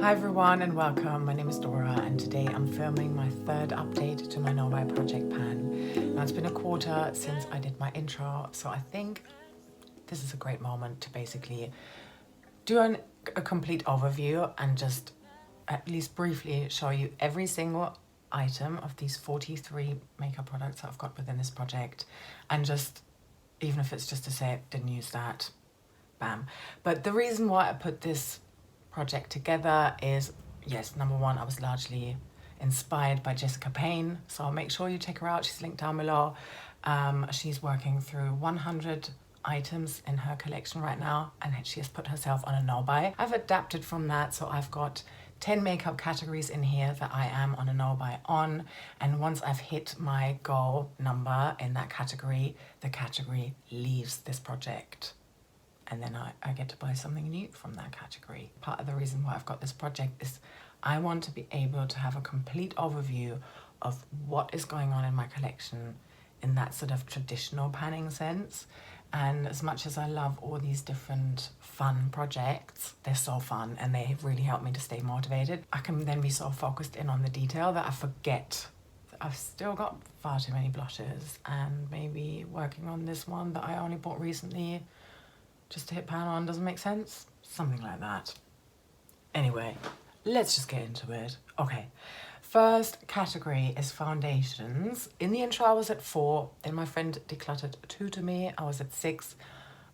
Hi everyone and welcome. My name is Dora and today I'm filming my third update to my No Buy project pan. Now it's been a quarter since I did my intro, so I think this is a great moment to basically do a complete overview and just at least briefly show you every single item of these 43 makeup products that I've got within this project, and just, even if it's just to say didn't use that, bam. But the reason why I put this project together is, yes, number one, I was largely inspired by Jessica Payne, so make sure you check her out. She's linked down below. She's working through 100 items in her collection right now, and she has put herself on a no buy. I've adapted from that, so I've got 10 makeup categories in here that I am on a no buy on, and once I've hit my goal number in that category, the category leaves this project. And then I get to buy something new from that category. Part of the reason why I've got this project is I want to be able to have a complete overview of what is going on in my collection in that sort of traditional panning sense. And as much as I love all these different fun projects, they're so fun and they really help me to stay motivated. I can then be so focused in on the detail that I forget that I've still got far too many blushes, and maybe working on this one that I only bought recently just to hit pan on doesn't make sense. Something like that. Anyway, let's just get into it. Okay, first category is foundations. In the intro I was at 4, then my friend decluttered 2 to me. I was at 6.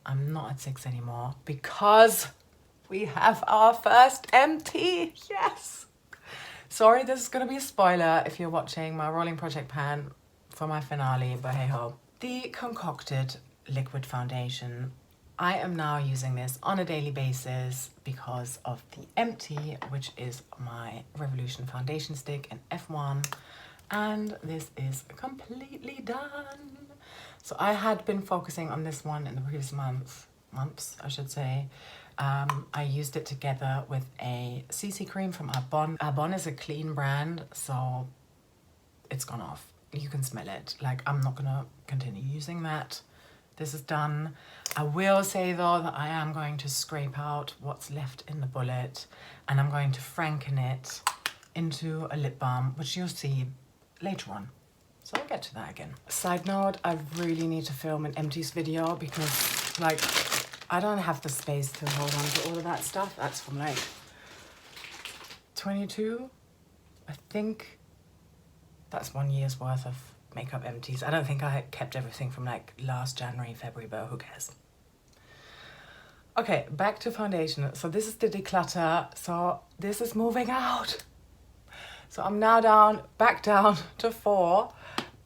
I'm not at 6 anymore because we have our first empty. Yes! Sorry, this is gonna be a spoiler if you're watching my rolling project pan for my finale, but hey ho. The concocted liquid foundation. I am now using this on a daily basis because of the empty, which is my Revolution foundation stick in F1, and this is completely done. So I had been focusing on this one in the previous months I should say. I used it together with a CC cream from Arbonne. Arbonne is a clean brand, so it's gone off. You can smell it. Like, I'm not gonna continue using that. This is done. I will say though that I am going to scrape out what's left in the bullet, and I'm going to franken it into a lip balm, which you'll see later on. So I'll get to that again. Side note, I really need to film an empties video because, like, I don't have the space to hold on to all of that stuff. That's from like 22, I think. That's 1 year's worth of makeup empties. I don't think I kept everything from like last January, February, but who cares? Okay, back to foundation. So this is the declutter. So this is moving out. So I'm now back down to 4,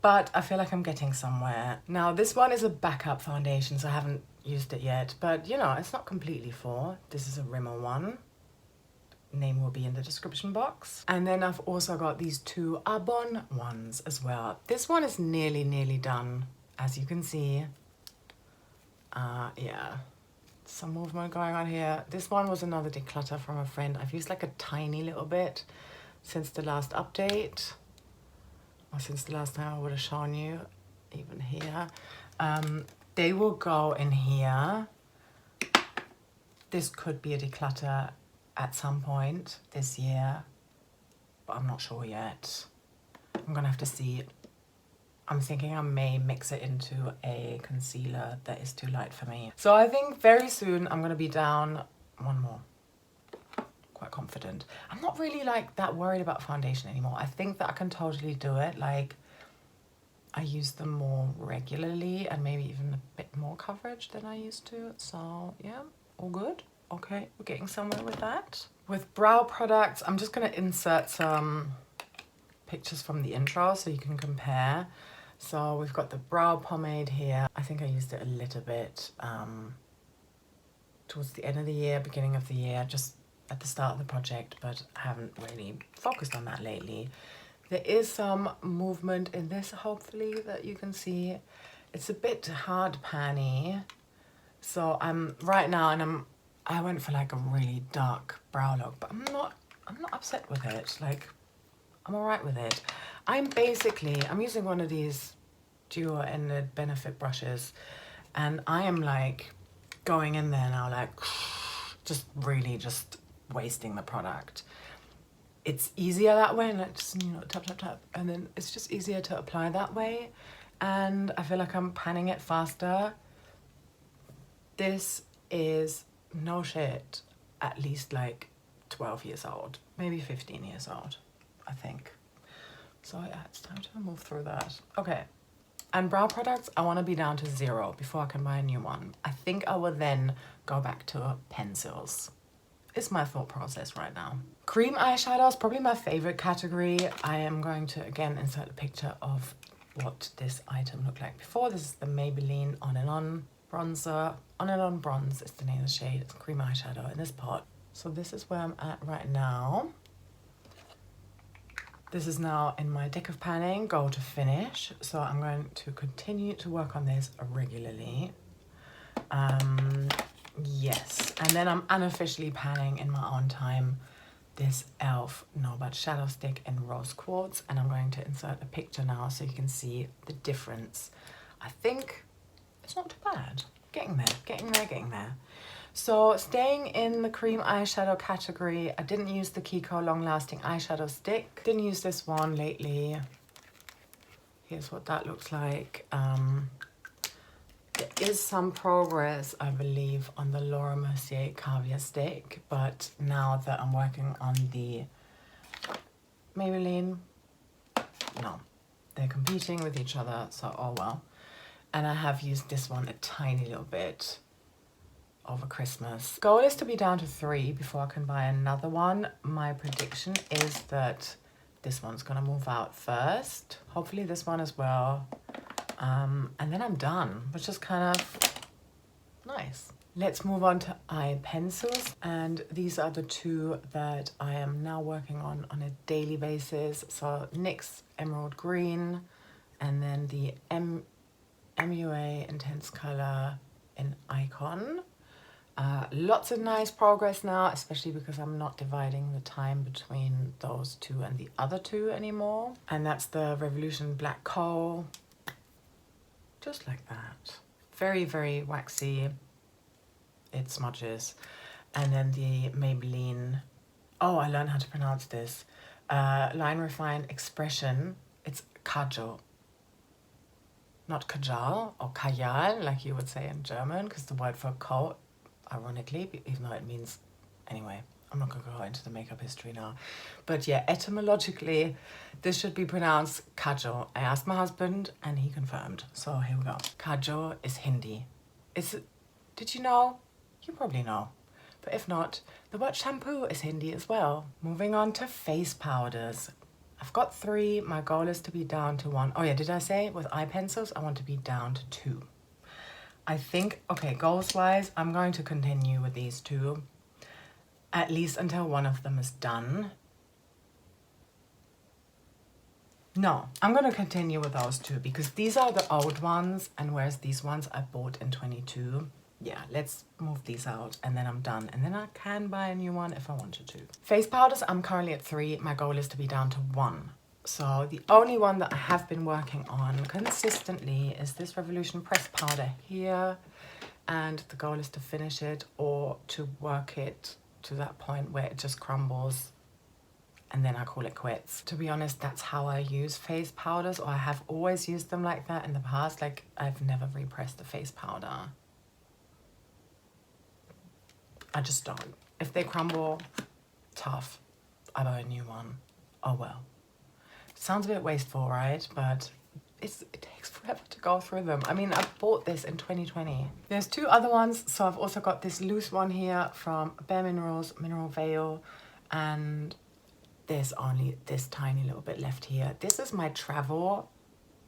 but I feel like I'm getting somewhere. Now this one is a backup foundation, so I haven't used it yet, but you know, it's not completely 4. This is a Rimmel one. Name will be in the description box. And then I've also got these 2 Arbonne ones as well. This one is nearly done, as you can see. Yeah, some movement going on here. This one was another declutter from a friend. I've used like a tiny little bit since the last update, or since the last time I would have shown you, even here. They will go in here. This could be a declutter at some point this year, but I'm not sure yet. I'm gonna have to see. I'm thinking I may mix it into a concealer that is too light for me. So I think very soon I'm gonna be down 1 more. Quite confident. I'm not really like that worried about foundation anymore. I think that I can totally do it. Like, I use them more regularly and maybe even a bit more coverage than I used to. So yeah, all good. Okay, we're getting somewhere with that. With brow products, I'm just gonna insert some pictures from the intro so you can compare. So we've got the brow pomade here. I think I used it a little bit towards the end of the year, beginning of the year, just at the start of the project, but I haven't really focused on that lately. There is some movement in this, hopefully, that you can see. It's a bit hard panny. So I'm right now, and I went for like a really dark brow look, but I'm not upset with it. Like, I'm all right with it. I'm using one of these dual-ended Benefit brushes, and I am like going in there now, like just really just wasting the product. It's easier that way, and like just, you know, tap, tap, tap, and then it's just easier to apply that way. And I feel like I'm panning it faster. This is, no shit, at least like 12 years old, maybe 15 years old, I think. So yeah, it's time to move through that. Okay, and brow products, I want to be down to 0 before I can buy a new one. I think I will then go back to pencils. It's my thought process right now. Cream eyeshadow is probably my favorite category. I am going to again insert a picture of what this item looked like before. This is the Maybelline On and On bronzer. On and On Bronze is the name of the shade. It's cream eyeshadow in this pot. So this is where I'm at right now. This is now in my deck of panning, go to finish. So I'm going to continue to work on this regularly. Yes, and then I'm unofficially panning in my own time this e.l.f. No Budge Shadow Stick in Rose Quartz, and I'm going to insert a picture now so you can see the difference. I think it's not too bad. Getting there, getting there, getting there. So staying in the cream eyeshadow category, I didn't use the Kiko Long Lasting Eyeshadow Stick. Didn't use this one lately. Here's what that looks like. There is some progress, I believe, on the Laura Mercier Caviar Stick, but now that I'm working on the Maybelline, no, they're competing with each other, so oh well. And I have used this one a tiny little bit over Christmas. Goal is to be down to 3 before I can buy another one. My prediction is that this one's gonna move out first. Hopefully this one as well. And then I'm done, which is kind of nice. Let's move on to eye pencils. And these are the 2 that I am now working on a daily basis. So NYX Emerald Green, and then the MUA Intense Color in Icon. Lots of nice progress now, especially because I'm not dividing the time between those 2 and the other 2 anymore. And that's the Revolution Black Coal. Just like that. Very, very waxy. It smudges. And then the Maybelline, oh, I learned how to pronounce this. Line Refined Expression. It's Kajal. Not Kajal or Kajal, like you would say in German, because the word for coat, ironically, even though it means, anyway, I'm not going to go into the makeup history now. But yeah, etymologically, this should be pronounced Kajal. I asked my husband and he confirmed. So here we go. Kajal is Hindi. Did you know? You probably know. But if not, the word shampoo is Hindi as well. Moving on to face powders. I've got 3. My goal is to be down to 1. Oh yeah, did I say with eye pencils, I want to be down to 2. I think, okay, goals-wise, I'm going to continue with these 2. At least until one of them is done. No, I'm going to continue with those 2 because these are the old ones, and whereas these ones I bought in 22. Yeah, let's move these out and then I'm done. And then I can buy a new one if I wanted to. Face powders, I'm currently at 3. My goal is to be down to 1. So the only one that I have been working on consistently is this Revolution Pressed Powder here. And the goal is to finish it or to work it to that point where it just crumbles and then I call it quits. To be honest, that's how I use face powders, or I have always used them like that in the past. Like, I've never repressed a face powder. I just don't. If they crumble, tough. I buy a new one. Oh well. Sounds a bit wasteful, right? But it takes forever to go through them. I mean, I bought this in 2020. There's 2 other ones. So I've also got this loose one here from Bare Minerals, Mineral Veil. And there's only this tiny little bit left here. This is my travel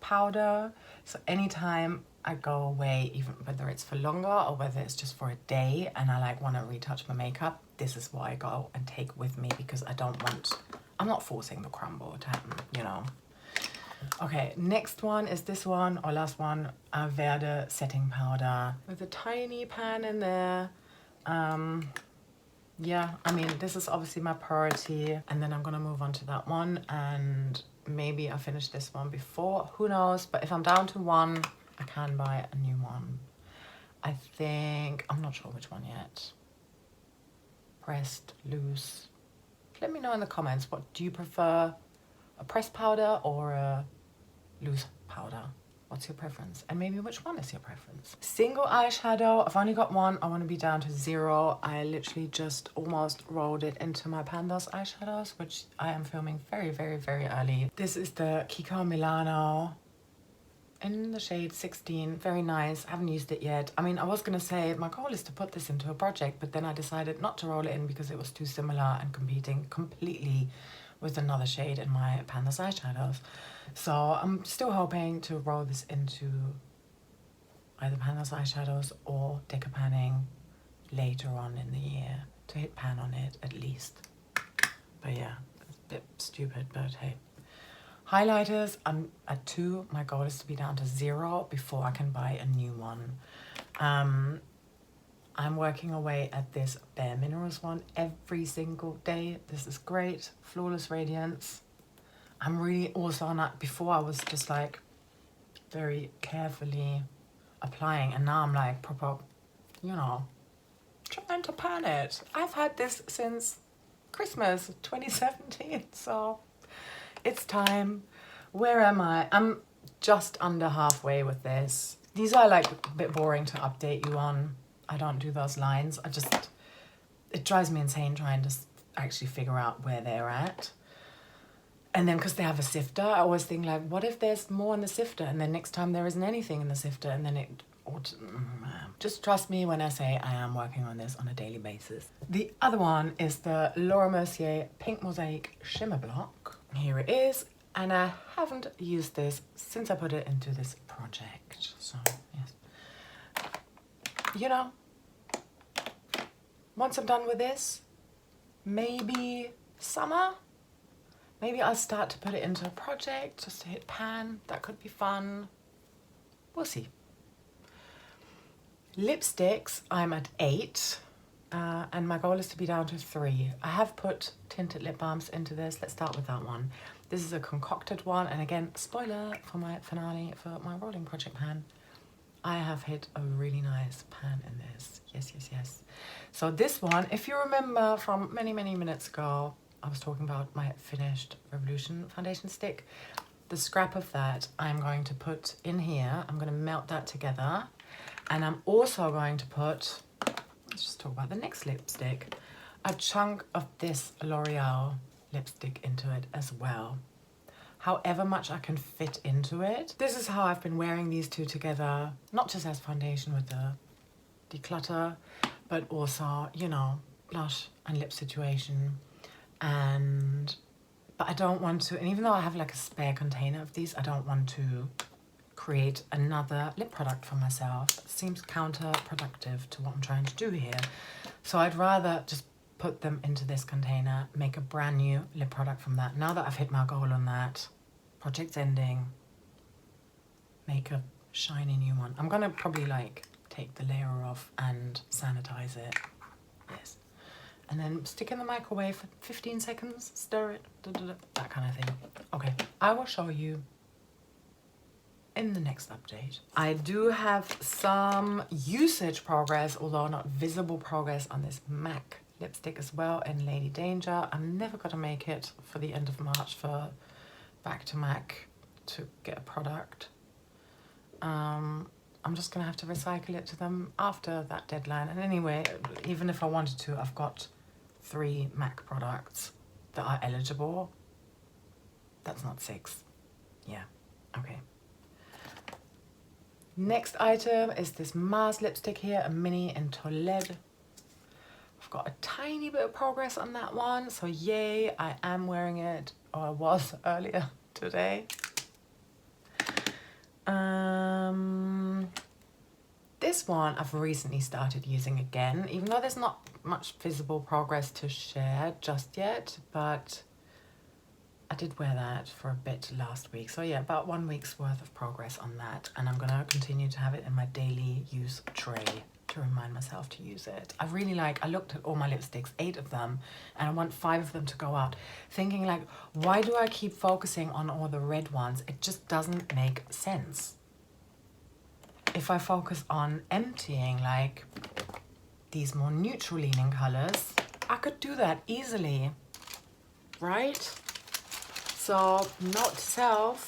powder. So anytime I go away, even whether it's for longer or whether it's just for a day and I like want to retouch my makeup, this is what I go and take with me because I'm not forcing the crumble to happen, you know. Okay, next one is this one, or last one, Verde setting powder with a tiny pan in there. Yeah, I mean, this is obviously my priority, and then I'm gonna move on to that one, and maybe I finish this one before, who knows, but if I'm down to 1, I can buy a new one. I think, I'm not sure which one yet. pressed, loose? Let me know in the comments. What do you prefer? A pressed powder or a loose powder? What's your preference? And maybe which one is your preference? Single eyeshadow. I've only got one. I want to be down to 0. I literally just almost rolled it into my Pandas eyeshadows, which I am filming very, very, very early. This is the Kiko Milano in the shade 16. Very nice. I haven't used it yet. I mean, I was going to say my goal is to put this into a project, but then I decided not to roll it in because it was too similar and competing completely with another shade in my Pandas eyeshadows. So I'm still hoping to roll this into either Pandas eyeshadows or Deca Panning later on in the year, to hit pan on it at least. But yeah, it's a bit stupid, but hey. Highlighters, I'm at 2. My goal is to be down to 0 before I can buy a new one. I'm working away at this Bare Minerals one every single day. This is great. Flawless Radiance. I'm really also on that. Before I was just like very carefully applying, and now I'm like proper, you know, trying to pan it. I've had this since Christmas 2017, so it's time. Where am I? I'm just under halfway with this. These are like a bit boring to update you on. I don't do those lines. It drives me insane trying to actually figure out where they're at. And then because they have a sifter, I always think like, what if there's more in the sifter? And then next time there isn't anything in the sifter, and then just trust me when I say I am working on this on a daily basis. The other one is the Laura Mercier Pink Mosaic Shimmer Block. Here it is. And I haven't used this since I put it into this project. So yes. You know, once I'm done with this, maybe summer, maybe I'll start to put it into a project just to hit pan. That could be fun. We'll see. Lipsticks, I'm at 8, and my goal is to be down to 3. I have put tinted lip balms into this. Let's start with that one. This is a concocted one, and again, spoiler for my finale for my rolling project pan. I have hit a really nice pan in this. Yes, yes, yes. So this one, if you remember from many, many minutes ago, I was talking about my finished Revolution foundation stick. The scrap of that I'm going to put in here. I'm going to melt that together. And I'm also going to put, let's just talk about the next lipstick, a chunk of this L'Oreal lipstick into it as well. However much I can fit into it. This is how I've been wearing these two together, not just as foundation with the declutter, but also, you know, blush and lip situation. But I don't want to, and even though I have like a spare container of these, I don't want to create another lip product for myself. It seems counterproductive to what I'm trying to do here. So I'd rather just put them into this container, make a brand new lip product from that. Now that I've hit my goal on that, project's ending, make a shiny new one. I'm gonna probably like take the layer off and sanitize it. Yes. And then stick in the microwave for 15 seconds, stir it, that kind of thing. Okay, I will show you in the next update. I do have some usage progress, although not visible progress, on this MAC lipstick as well in Lady Danger. I'm never gonna make it for the end of March for back to MAC to get a product. I'm just gonna have to recycle it to them after that deadline. And anyway, even if I wanted to, I've got 3 MAC products that are eligible. That's not 6. Yeah, okay. Next item is this Mars lipstick here, a mini in Toled. I've got a tiny bit of progress on that one, so yay, I am wearing it, or I was earlier today. This one I've recently started using again, even though there's not much visible progress to share just yet, but I did wear that for a bit last week. So yeah, about 1 week's worth of progress on that, and I'm gonna continue to have it in my daily use tray to remind myself to use it. I really I looked at all my lipsticks, 8 of them, and I want 5 of them to go out, thinking like, why do I keep focusing on all the red ones? It just doesn't make sense. If I focus on emptying like these more neutral leaning colors, I could do that easily, right? So note to self,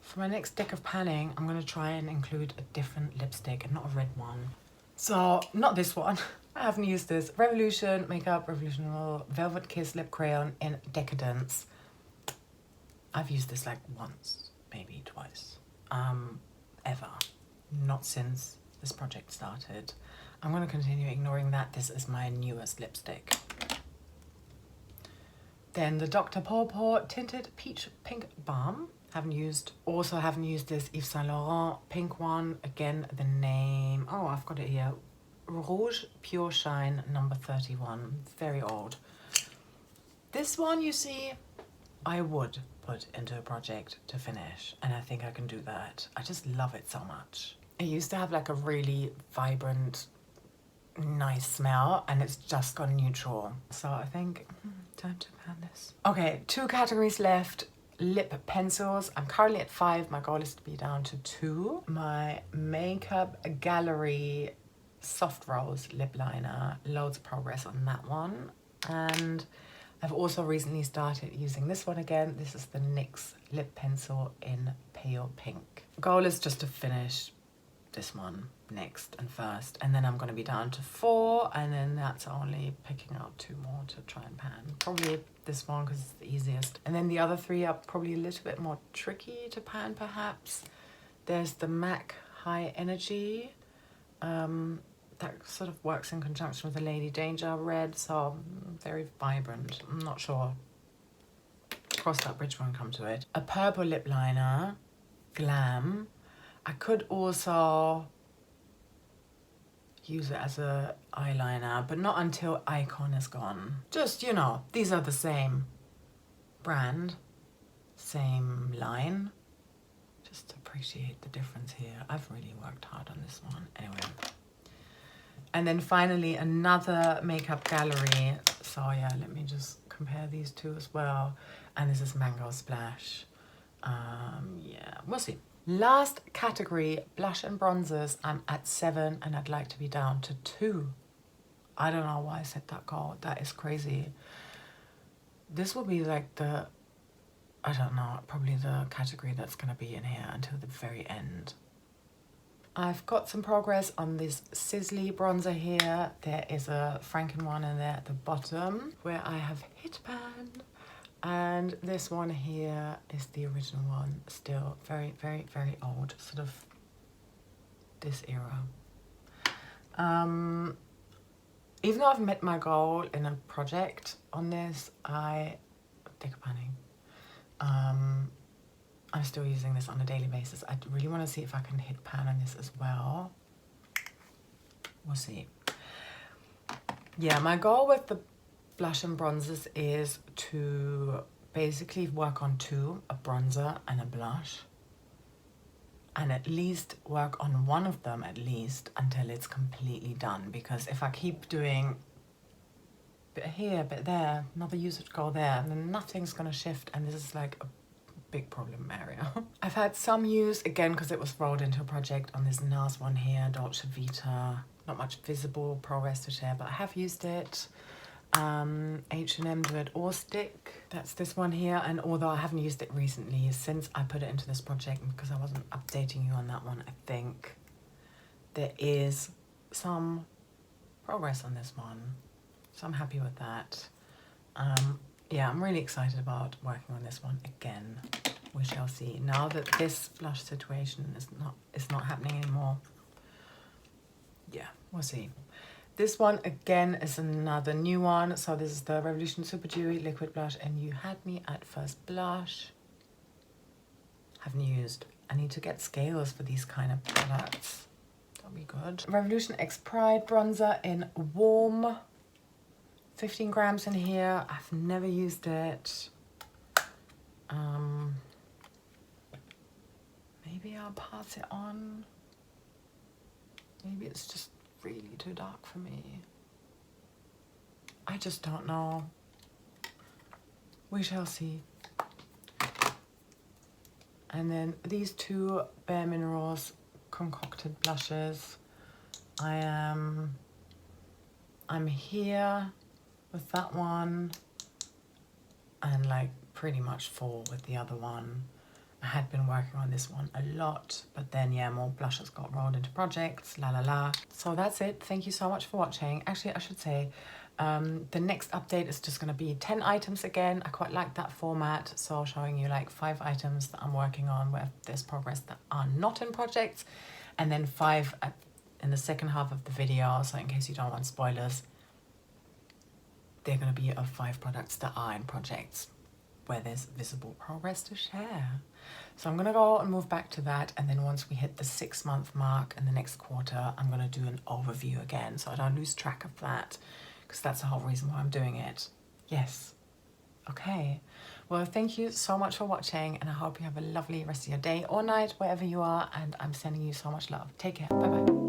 for my next deck of panning, I'm gonna try and include a different lipstick and not a red one. So not this one. I haven't used this. Revolution Makeup Revolutional Velvet Kiss Lip Crayon in Decadence. I've used this like once, maybe twice, ever. Not since this project started. I'm gonna continue ignoring that. This is my newest lipstick. Then the Dr. Paw Tinted Peach Pink Balm. Also haven't used this Yves Saint Laurent pink one. Again, the name, oh, I've got it here. Rouge Pure Shine number 31, very old. This one, you see, I would put into a project to finish, and I think I can do that. I just love it so much. It used to have like a really vibrant, nice smell, and it's just gone neutral. So I think, time to pan this. Okay, 2 categories left. Lip pencils. I'm currently at 5. My goal is to be down to 2. My Makeup Gallery Soft Rose lip liner. Loads of progress on that one. And I've also recently started using this one again. This is the NYX lip pencil in pale pink. Goal is just to finish this one next and first, and then I'm going to be down to 4, and then that's only picking out 2 more to try and pan. Probably this one because it's the easiest, and then the other 3 are probably a little bit more tricky to pan perhaps. There's the MAC High Energy, that sort of works in conjunction with the Lady Danger red, so very vibrant. I'm not sure. Cross that bridge when we come to it. A purple lip liner, Glam. I could also use it as a eyeliner, but not until Icon is gone. Just, you know, these are the same brand, same line. Just appreciate the difference here. I've really worked hard on this one. Anyway. And then finally, another Makeup Gallery. So yeah, let me just compare these 2 as well. And this is Mango Splash. Yeah, we'll see. Last category, blush and bronzers. I'm at 7 and I'd like to be down to 2. I don't know why I set that goal. That is crazy. This will be like the, I don't know, probably the category that's going to be in here until the very end. I've got some progress on this Sisley bronzer here. There is a Franken one in there at the bottom where I have hit pan. And this one here is the original one, still very, very, very old, sort of this era. Even though I've met my goal in a project on this, I'm still using this on a daily basis. I really want to see if I can hit pan on this as well. We'll see. Yeah, my goal with the blush and bronzers is to basically work on 2, a bronzer and a blush, and at least work on one of them at least until it's completely done, because if I keep doing a bit here, a bit there, another usage goal there, and then nothing's gonna shift, and this is like a big problem area. I've had some use, again, because it was rolled into a project, on this NARS one here, Dolce Vita. Not much visible progress to share, but I have used it. H&M Do It Or Stick, that's this one here, and although I haven't used it recently since I put it into this project, because I wasn't updating you on that one, I think there is some progress on this one, so I'm happy with that. Yeah, I'm really excited about working on this one again. We shall see. Now that this blush situation is not happening anymore, yeah, we'll see. This one, again, is another new one. So this is the Revolution Super Dewy Liquid Blush, and You Had Me at First Blush. Haven't used. I need to get scales for these kind of products. That'll be good. Revolution X Pride Bronzer in Warm. 15 grams in here. I've never used it. Maybe I'll pass it on. Maybe it's just really too dark for me. I just don't know. We shall see. And then these 2 Bare Minerals concocted blushes. I am I'm here with that one and like pretty much full with the other one. I had been working on this one a lot, but then yeah, more blushes got rolled into projects, la la la. So that's it. Thank you so much for watching. Actually, I should say, the next update is just gonna be 10 items again. I quite like that format. So showing you like 5 items that I'm working on where there's progress that are not in projects, and then 5 in the second half of the video. So in case you don't want spoilers, they're gonna be of 5 products that are in projects where there's visible progress to share. So I'm gonna go and move back to that, and then once we hit the 6-month mark in the next quarter, I'm gonna do an overview again so I don't lose track of that, because that's the whole reason why I'm doing it. Yes. Okay. Well, thank you so much for watching, and I hope you have a lovely rest of your day or night, wherever you are, and I'm sending you so much love. Take care. Bye-bye.